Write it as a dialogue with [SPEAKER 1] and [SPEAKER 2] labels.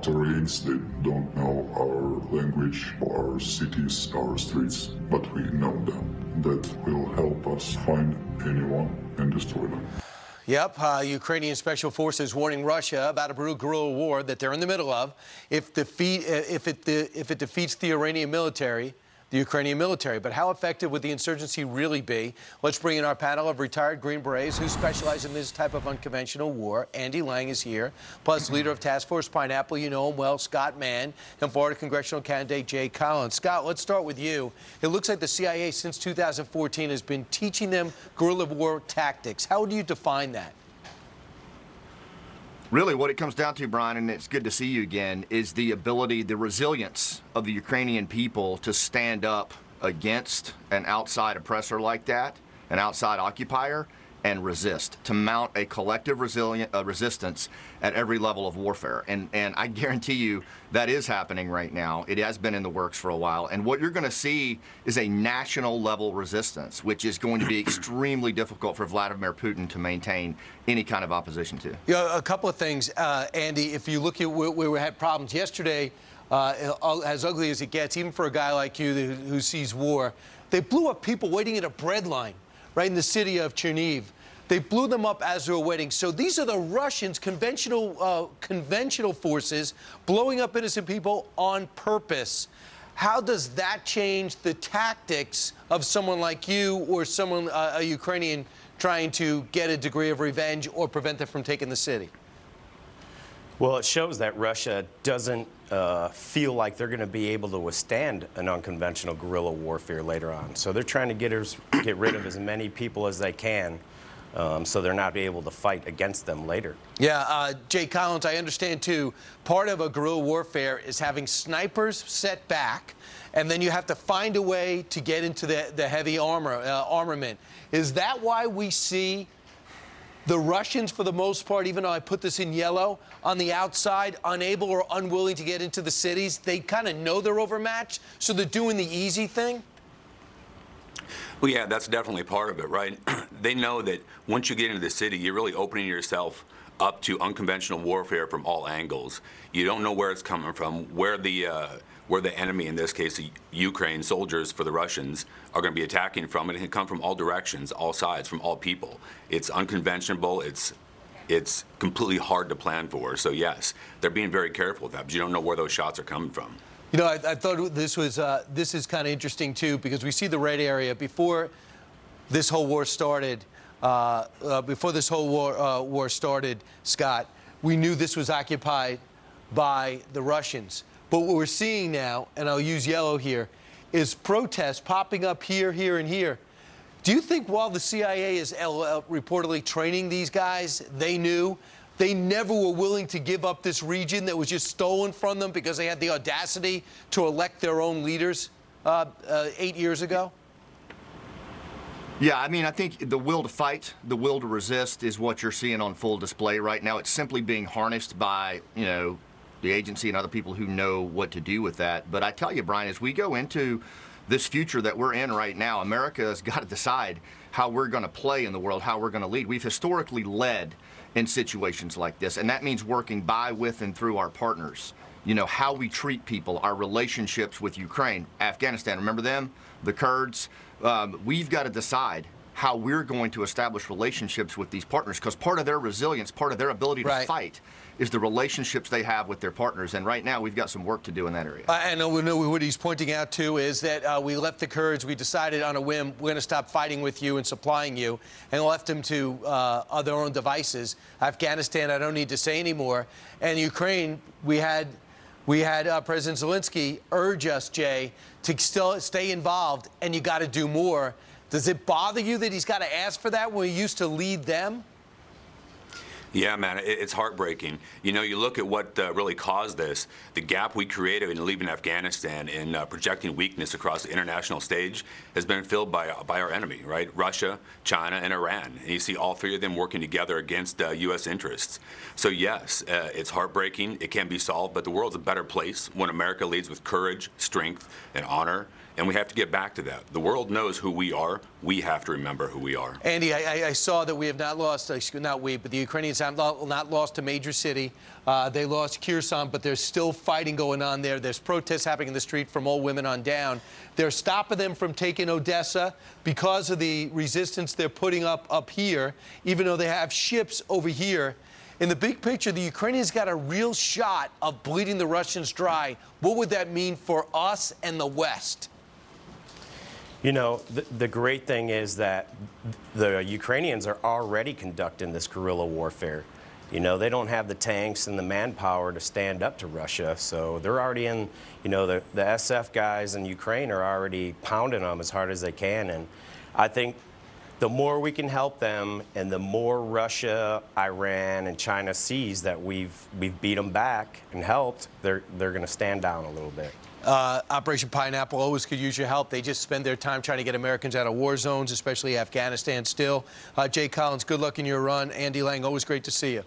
[SPEAKER 1] terrains, they don't know our language, our cities, our streets, but we know them. That will help us find anyone and destroy them.
[SPEAKER 2] Yep, Ukrainian special forces warning Russia about a brutal guerrilla war that they're in the middle of. If it defeats the Iranian military, the Ukrainian military. But how effective would the insurgency really be? Let's bring in our panel of retired Green Berets who specialize in this type of unconventional war. Andy Lang is here, plus leader of Task Force Pineapple, you know him well, Scott Mann, and Florida congressional candidate Jay Collins. Scott, let's start with you. It looks like the CIA since 2014 has been teaching them guerrilla war tactics. How do you define that?
[SPEAKER 3] Really, what it comes down to, Brian, and it's good to see you again, is the ability, the resilience of the Ukrainian people to stand up against an outside oppressor like that, an outside occupier, and resist, to mount a collective resistance at every level of warfare. And I guarantee you that is happening right now. It has been in the works for a while. And what you're going to see is a national level resistance, which is going to be extremely difficult for Vladimir Putin to maintain any kind of opposition to.
[SPEAKER 2] Yeah, a couple of things, Andy. If you look at where we had problems yesterday, as ugly as it gets, even for a guy like you who sees war, they blew up people waiting at a bread line right in the city of Chernihiv. They blew them up as they were waiting. So these are the Russians' conventional forces blowing up innocent people on purpose. How does that change the tactics of someone like you or someone, a Ukrainian, trying to get a degree of revenge or prevent them from taking the city?
[SPEAKER 4] Well, it shows that Russia doesn't feel like they're going to be able to withstand an unconventional guerrilla warfare later on. So they're trying to get rid of as many people as they can, so they're not able to fight against them later.
[SPEAKER 2] Yeah, Jay Collins, I understand, too, part of a guerrilla warfare is having snipers set back, and then you have to find a way to get into the heavy armament. Is that why we see the Russians, for the most part, even though I put this in yellow, on the outside, unable or unwilling to get into the cities? They kind of know they're overmatched, so they're doing the easy thing?
[SPEAKER 5] Well, yeah, that's definitely part of it, right? They know that once you get into the city, you're really opening yourself up to unconventional warfare from all angles. You don't know where it's coming from, where the enemy, in this case, the Ukraine soldiers for the Russians, are going to be attacking from. And it can come from all directions, all sides, from all people. It's unconventional. It's completely hard to plan for. So yes, they're being very careful with that, but you don't know where those shots are coming from.
[SPEAKER 2] You know, I thought this is kind of interesting too, because we see the red area before this whole war started. War started, Scott, we knew this was occupied by the Russians. But what we're seeing now, and I'll use yellow here, is protests popping up here, here, and here. Do you think while the CIA is reportedly training these guys, they knew they never were willing to give up this region that was just stolen from them because they had the audacity to elect their own leaders 8 years ago?
[SPEAKER 3] Yeah, I mean, I think the will to fight, the will to resist is what you're seeing on full display right now. It's simply being harnessed by, you know, the agency and other people who know what to do with that. But I tell you, Brian, as we go into this future that we're in right now, America has got to decide how we're going to play in the world, how we're going to lead. We've historically led in situations like this, and that means working by, with, and through our partners. You know, how we treat people, our relationships with Ukraine, Afghanistan, remember them? The Kurds. We've got to decide how we're going to establish relationships with these partners, because part of their resilience, part of their ability to fight is the relationships they have with their partners. And right now, we've got some work to do in that area.
[SPEAKER 2] I know what he's pointing out, too, is that we left the Kurds. We decided on a whim, we're going to stop fighting with you and supplying you, and left them to their own devices. Afghanistan, I don't need to say anymore. And Ukraine, we had President Zelensky urge us, Jay, to still stay involved, and you got to do more. Does it bother you that he's got to ask for that when he used to lead them?
[SPEAKER 5] Yeah, man, it's heartbreaking. You know, you look at what really caused this, the gap we created in leaving Afghanistan and projecting weakness across the international stage has been filled by our enemy, right? Russia, China, and Iran. And you see all three of them working together against U.S. interests. So yes, it's heartbreaking. It can be solved, but the world's a better place when America leads with courage, strength, and honor. And we have to get back to that. The world knows who we are. We have to remember who we are.
[SPEAKER 2] Andy, I saw that we have not lost, not we, but the Ukrainians have not lost a major city. They lost Kherson, but there's still fighting going on there. There's protests happening in the street from old women on down. They're stopping them from taking Odessa because of the resistance they're putting up here, even though they have ships over here. In the big picture, the Ukrainians got a real shot of bleeding the Russians dry. What would that mean for us and the West?
[SPEAKER 4] You know, the great thing is that the Ukrainians are already conducting this guerrilla warfare. You know, they don't have the tanks and the manpower to stand up to Russia, so they're already in, you know, the SF guys in Ukraine are already pounding them as hard as they can. And I think the more we can help them and the more Russia, Iran, and China sees that we've beat them back and helped, they're going to stand down a little bit.
[SPEAKER 2] Operation Pineapple always could use your help. They just spend their time trying to get Americans out of war zones, especially Afghanistan still. Jay Collins, good luck in your run. Andy Lang, always great to see you.